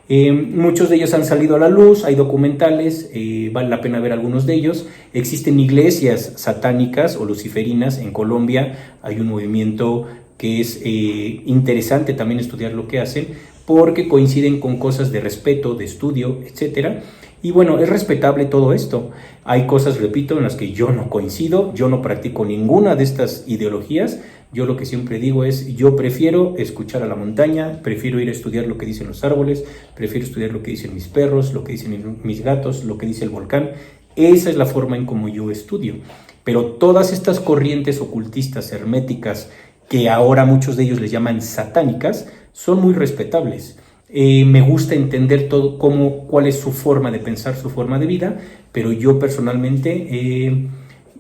Muchos de ellos han salido a la luz, hay documentales, vale la pena ver algunos de ellos. Existen iglesias satánicas o luciferinas en Colombia, hay un movimiento que es interesante también estudiar lo que hacen, porque coinciden con cosas de respeto, de estudio, etcétera. Y bueno, es respetable todo esto. Hay cosas, repito, en las que yo no coincido, yo no practico ninguna de estas ideologías. Yo lo que siempre digo es, yo prefiero escuchar a la montaña, prefiero ir a estudiar lo que dicen los árboles, prefiero estudiar lo que dicen mis perros, lo que dicen mis gatos, lo que dice el volcán. Esa es la forma en como yo estudio. Pero todas estas corrientes ocultistas, herméticas, que ahora muchos de ellos les llaman satánicas, son muy respetables. Me gusta entender todo cuál es su forma de pensar, su forma de vida, pero yo personalmente he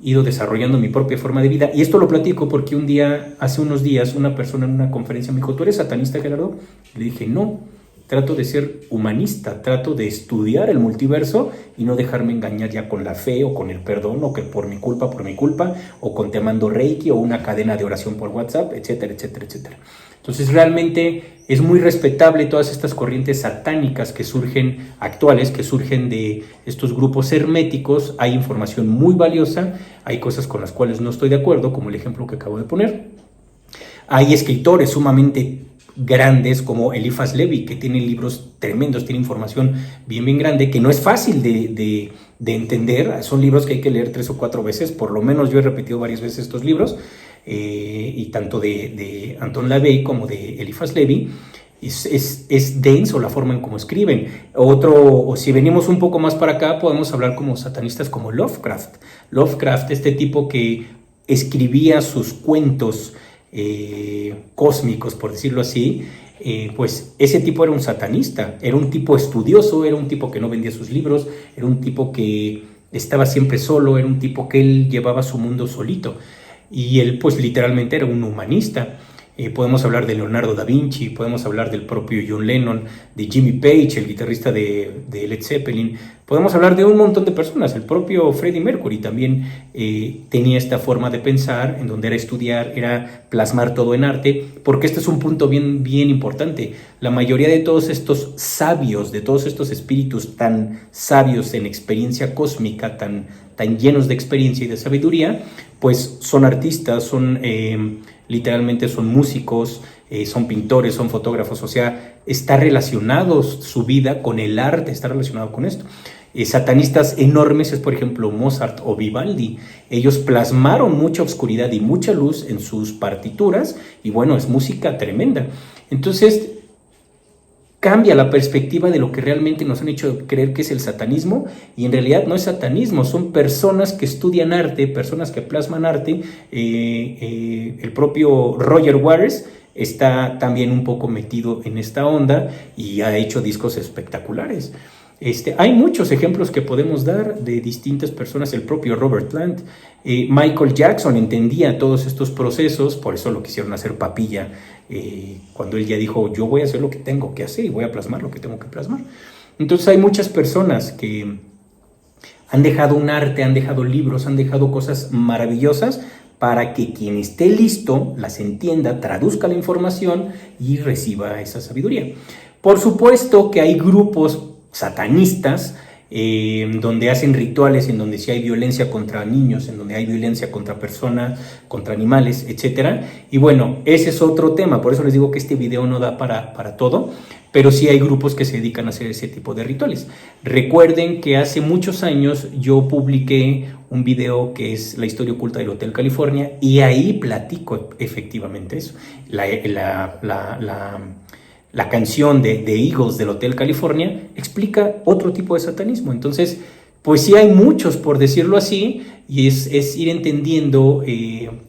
ido desarrollando mi propia forma de vida, y esto lo platico porque hace unos días, una persona en una conferencia me dijo, ¿tú eres satanista, Gerardo? Le dije, no, trato de ser humanista, trato de estudiar el multiverso y no dejarme engañar ya con la fe o con el perdón, o que por mi culpa, o con te mando Reiki o una cadena de oración por WhatsApp, etcétera, etcétera, etcétera. Entonces realmente es muy respetable todas estas corrientes satánicas que surgen actuales, que surgen de estos grupos herméticos. Hay información muy valiosa, hay cosas con las cuales no estoy de acuerdo, como el ejemplo que acabo de poner. Hay escritores sumamente grandes como Eliphas Levi, que tiene libros tremendos, tiene información bien grande, que no es fácil de entender. Son libros que hay que leer 3 o 4 veces, por lo menos yo he repetido varias veces estos libros, y tanto de Anton LaVey como de Eliphas Levi. Es denso la forma en cómo escriben. O si venimos un poco más para acá, podemos hablar como satanistas como Lovecraft. Lovecraft, este tipo que escribía sus cuentos cósmicos, por decirlo así, pues ese tipo era un satanista, era un tipo estudioso, era un tipo que no vendía sus libros, era un tipo que estaba siempre solo, era un tipo que él llevaba su mundo solito, y él pues literalmente era un humanista. Podemos hablar de Leonardo da Vinci, podemos hablar del propio John Lennon, de Jimmy Page, el guitarrista de Led Zeppelin. Podemos hablar de un montón de personas. El propio Freddie Mercury también tenía esta forma de pensar, en donde era estudiar, era plasmar todo en arte, porque este es un punto bien, bien importante. La mayoría de todos estos sabios, de todos estos espíritus tan sabios en experiencia cósmica, tan llenos de experiencia y de sabiduría, pues son artistas, son literalmente son músicos, son pintores, son fotógrafos, o sea, está relacionado su vida con el arte, está relacionado con esto. Satanistas enormes es, por ejemplo, Mozart o Vivaldi. Ellos plasmaron mucha oscuridad y mucha luz en sus partituras y bueno, es música tremenda. Entonces, cambia la perspectiva de lo que realmente nos han hecho creer que es el satanismo, y en realidad no es satanismo, son personas que estudian arte, personas que plasman arte. El propio Roger Waters está también un poco metido en esta onda y ha hecho discos espectaculares. Hay muchos ejemplos que podemos dar de distintas personas, el propio Robert Plant. Michael Jackson entendía todos estos procesos, por eso lo quisieron hacer papilla, cuando él ya dijo, yo voy a hacer lo que tengo que hacer y voy a plasmar lo que tengo que plasmar. Entonces hay muchas personas que han dejado un arte, han dejado libros, han dejado cosas maravillosas para que quien esté listo las entienda, traduzca la información y reciba esa sabiduría. Por supuesto que hay grupos satanistas donde hacen rituales, en donde sí hay violencia contra niños, en donde hay violencia contra personas, contra animales, etc. Y bueno, ese es otro tema, por eso les digo que este video no da para todo, pero sí hay grupos que se dedican a hacer ese tipo de rituales. Recuerden que hace muchos años yo publiqué un video que es la historia oculta del Hotel California, y ahí platico efectivamente eso. La canción de Eagles del Hotel California explica otro tipo de satanismo. Entonces, pues sí hay muchos, por decirlo así, y es ir entendiendo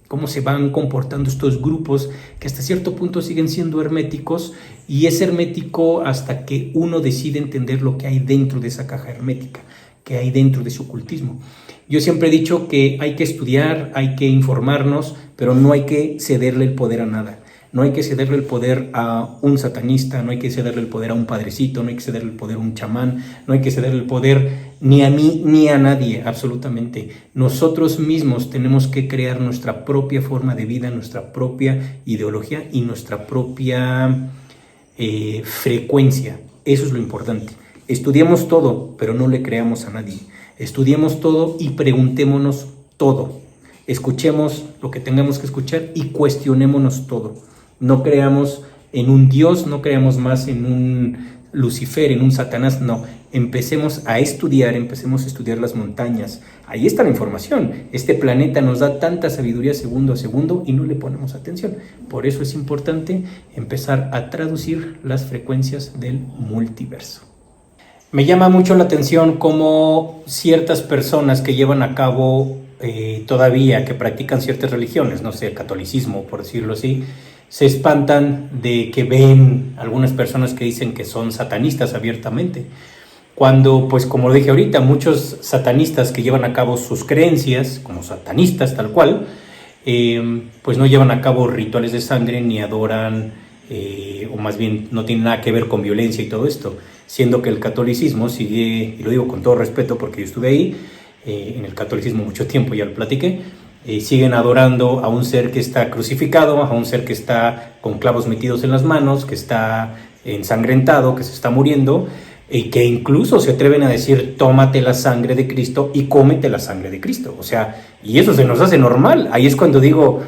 cómo se van comportando estos grupos que hasta cierto punto siguen siendo herméticos, y es hermético hasta que uno decide entender lo que hay dentro de esa caja hermética, que hay dentro de su ocultismo. Yo siempre he dicho que hay que estudiar, hay que informarnos, pero no hay que cederle el poder a nada. No hay que cederle el poder a un satanista, no hay que cederle el poder a un padrecito, no hay que cederle el poder a un chamán, no hay que cederle el poder ni a mí ni a nadie, absolutamente. Nosotros mismos tenemos que crear nuestra propia forma de vida, nuestra propia ideología y nuestra propia frecuencia. Eso es lo importante. Estudiemos todo, pero no le creamos a nadie. Estudiemos todo y preguntémonos todo. Escuchemos lo que tengamos que escuchar y cuestionémonos todo. No creamos en un Dios, no creamos más en un Lucifer, en un Satanás, no. Empecemos a estudiar las montañas. Ahí está la información. Este planeta nos da tanta sabiduría segundo a segundo y no le ponemos atención. Por eso es importante empezar a traducir las frecuencias del multiverso. Me llama mucho la atención cómo ciertas personas que llevan a cabo todavía, que practican ciertas religiones, no sé, el catolicismo, por decirlo así, se espantan de que ven algunas personas que dicen que son satanistas abiertamente, cuando, pues como lo dije ahorita, muchos satanistas que llevan a cabo sus creencias como satanistas tal cual, pues no llevan a cabo rituales de sangre ni adoran, o más bien no tienen nada que ver con violencia y todo esto, siendo que el catolicismo sigue, y lo digo con todo respeto porque yo estuve ahí, en el catolicismo mucho tiempo, ya lo platiqué, siguen adorando a un ser que está crucificado, a un ser que está con clavos metidos en las manos, que está ensangrentado, que se está muriendo, y que incluso se atreven a decir, tómate la sangre de Cristo y cómete la sangre de Cristo. O sea, y eso se nos hace normal. Ahí es cuando digo,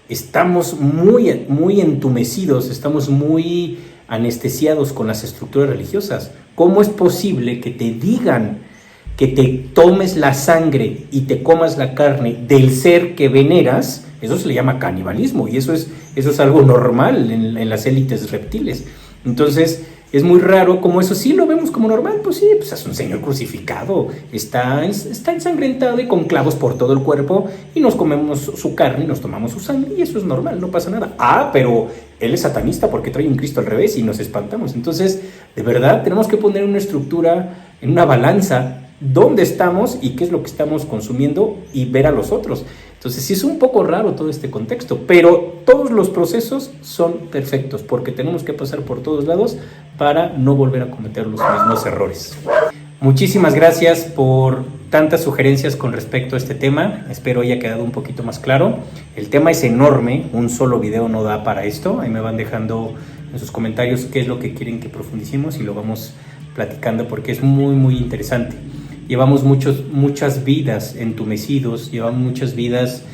estamos muy, muy entumecidos, estamos muy anestesiados con las estructuras religiosas. ¿Cómo es posible que te digan que te tomes la sangre y te comas la carne del ser que veneras? Eso se le llama canibalismo, y eso es algo normal en las élites reptiles. Entonces es muy raro como eso sí lo vemos como normal. Pues sí, pues es un señor crucificado, está ensangrentado y con clavos por todo el cuerpo, y nos comemos su carne y nos tomamos su sangre, y eso es normal, no pasa nada. Pero él es satanista porque trae un Cristo al revés, y nos espantamos. Entonces, de verdad, tenemos que poner una estructura en una balanza dónde estamos y qué es lo que estamos consumiendo y ver a los otros. Entonces sí es un poco raro todo este contexto, pero todos los procesos son perfectos porque tenemos que pasar por todos lados para no volver a cometer los mismos errores. Muchísimas gracias por tantas sugerencias con respecto a este tema. Espero haya quedado un poquito más claro. El tema es enorme, un solo video no da para esto. Ahí me van dejando en sus comentarios qué es lo que quieren que profundicemos y lo vamos platicando porque es muy interesante. Llevamos muchas vidas entumecidos, llevamos muchas vidas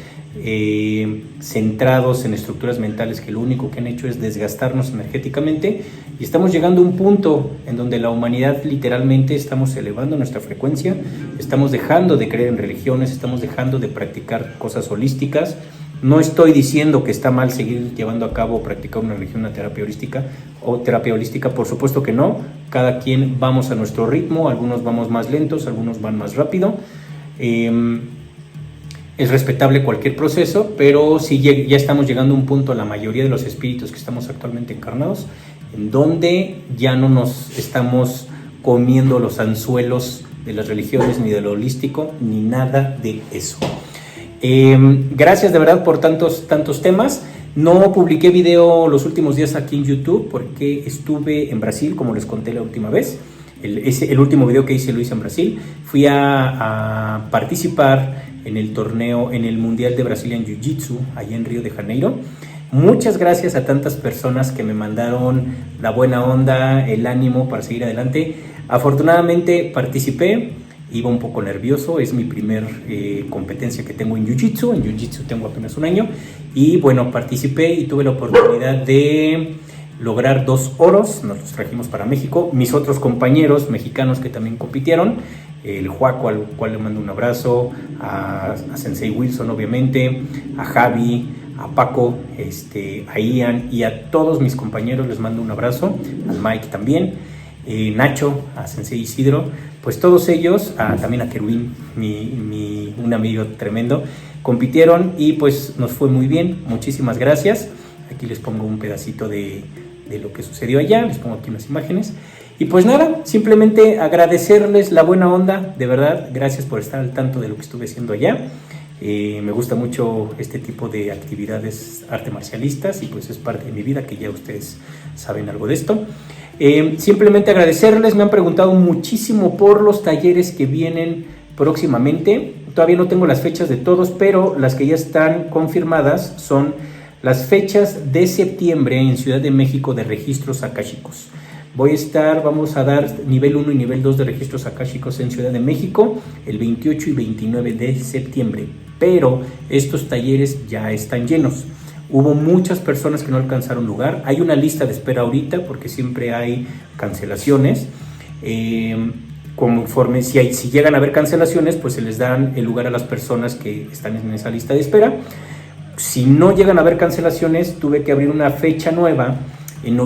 centrados en estructuras mentales que lo único que han hecho es desgastarnos energéticamente, y estamos llegando a un punto en donde la humanidad literalmente estamos elevando nuestra frecuencia, estamos dejando de creer en religiones, estamos dejando de practicar cosas holísticas. No estoy diciendo que está mal seguir llevando a cabo o practicar una religión, una terapia holística, por supuesto que no. Cada quien vamos a nuestro ritmo, algunos vamos más lentos, algunos van más rápido. Es respetable cualquier proceso, pero sí ya estamos llegando a un punto, la mayoría de los espíritus que estamos actualmente encarnados, en donde ya no nos estamos comiendo los anzuelos de las religiones, ni de lo holístico, ni nada de eso. Gracias de verdad por tantos temas. No publiqué video los últimos días aquí en YouTube porque estuve en Brasil, como les conté la última vez. El último video que hice lo hice en Brasil. Fui a participar en el torneo, en el Mundial de Brazilian Jiu-Jitsu, allá en Río de Janeiro. Muchas gracias a tantas personas que me mandaron la buena onda, el ánimo para seguir adelante. Afortunadamente participé. Iba un poco nervioso, es mi primer competencia que tengo en Jiu-Jitsu. En Jiu-Jitsu tengo apenas un año. Y bueno, participé y tuve la oportunidad de lograr 2 oros. Nos los trajimos para México. Mis otros compañeros mexicanos que también compitieron, el Juaco, al cual le mando un abrazo, a Sensei Wilson obviamente, a Javi, a Paco, a Ian y a todos mis compañeros les mando un abrazo, al Mike también, Nacho, a Sensei Isidro, pues todos ellos, también a Kerwin, un amigo tremendo, compitieron y pues nos fue muy bien. Muchísimas gracias. Aquí les pongo un pedacito de lo que sucedió allá, les pongo aquí unas imágenes. Y pues nada, simplemente agradecerles la buena onda, de verdad, gracias por estar al tanto de lo que estuve haciendo allá. Me gusta mucho este tipo de actividades arte marcialistas y pues es parte de mi vida, que ya ustedes saben algo de esto. Simplemente agradecerles, me han preguntado muchísimo por los talleres que vienen próximamente. Todavía no tengo las fechas de todos, pero las que ya están confirmadas son las fechas de septiembre en Ciudad de México de registros akáshicos. Vamos a dar nivel 1 y nivel 2 de registros akáshicos en Ciudad de México el 28 y 29 de septiembre, pero estos talleres ya están llenos. Hubo muchas personas que no alcanzaron lugar. Hay una lista de espera ahorita porque siempre hay cancelaciones. Conforme si llegan a haber cancelaciones, pues se les dan el lugar a las personas que están en esa lista de espera. Si no llegan a haber cancelaciones, tuve que abrir una fecha nueva en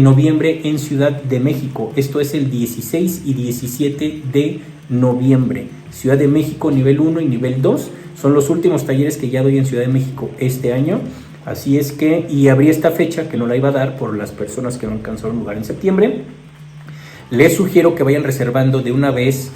noviembre en Ciudad de México. Esto es el 16 y 17 de noviembre. Ciudad de México nivel 1 y nivel 2 son los últimos talleres que ya doy en Ciudad de México este año. Así es que, y abrí esta fecha que no la iba a dar por las personas que no alcanzaron lugar en septiembre. Les sugiero que vayan reservando de una vez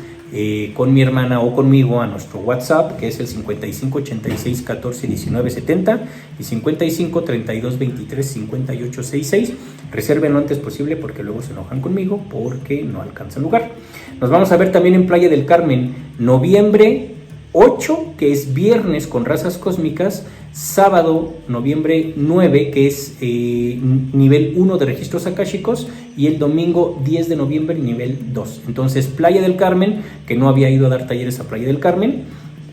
con mi hermana o conmigo a nuestro WhatsApp, que es el 55 86 14 19 70 y 55 32 23 58 66. Reserven lo antes posible porque luego se enojan conmigo porque no alcanzan lugar. Nos vamos a ver también en Playa del Carmen, noviembre 8, que es viernes con razas cósmicas, sábado noviembre 9, que es nivel 1 de registros akáshicos, y el domingo 10 de noviembre nivel 2. Entonces Playa del Carmen, que no había ido a dar talleres a Playa del Carmen,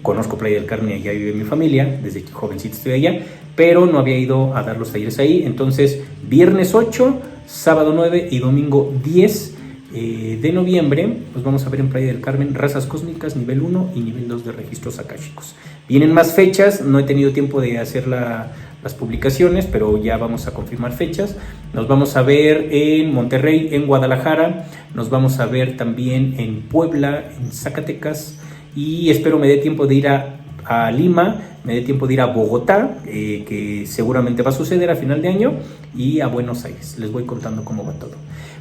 conozco Playa del Carmen, allá vive mi familia, desde que jovencito estoy allá, pero no había ido a dar los talleres ahí. Entonces viernes 8, sábado 9 y domingo 10 de noviembre, pues vamos a ver en Playa del Carmen razas cósmicas nivel 1 y nivel 2 de registros akáshicos. Vienen más fechas, no he tenido tiempo de hacer las publicaciones, pero ya vamos a confirmar fechas. Nos vamos a ver en Monterrey, en Guadalajara, nos vamos a ver también en Puebla, en Zacatecas, y espero me dé tiempo de ir a Lima me dé tiempo de ir a Bogotá, que seguramente va a suceder a final de año, y a Buenos Aires. Les voy contando cómo va todo.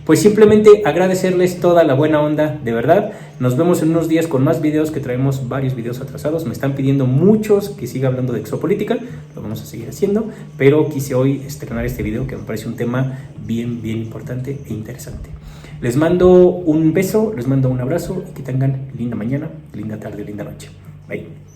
Pues simplemente agradecerles toda la buena onda, de verdad. Nos vemos en unos días con más videos, que traemos varios videos atrasados. Me están pidiendo muchos que siga hablando de exopolítica, lo vamos a seguir haciendo, pero quise hoy estrenar este video que me parece un tema bien importante e interesante. Les mando un beso, les mando un abrazo y que tengan linda mañana, linda tarde, linda noche. Bye.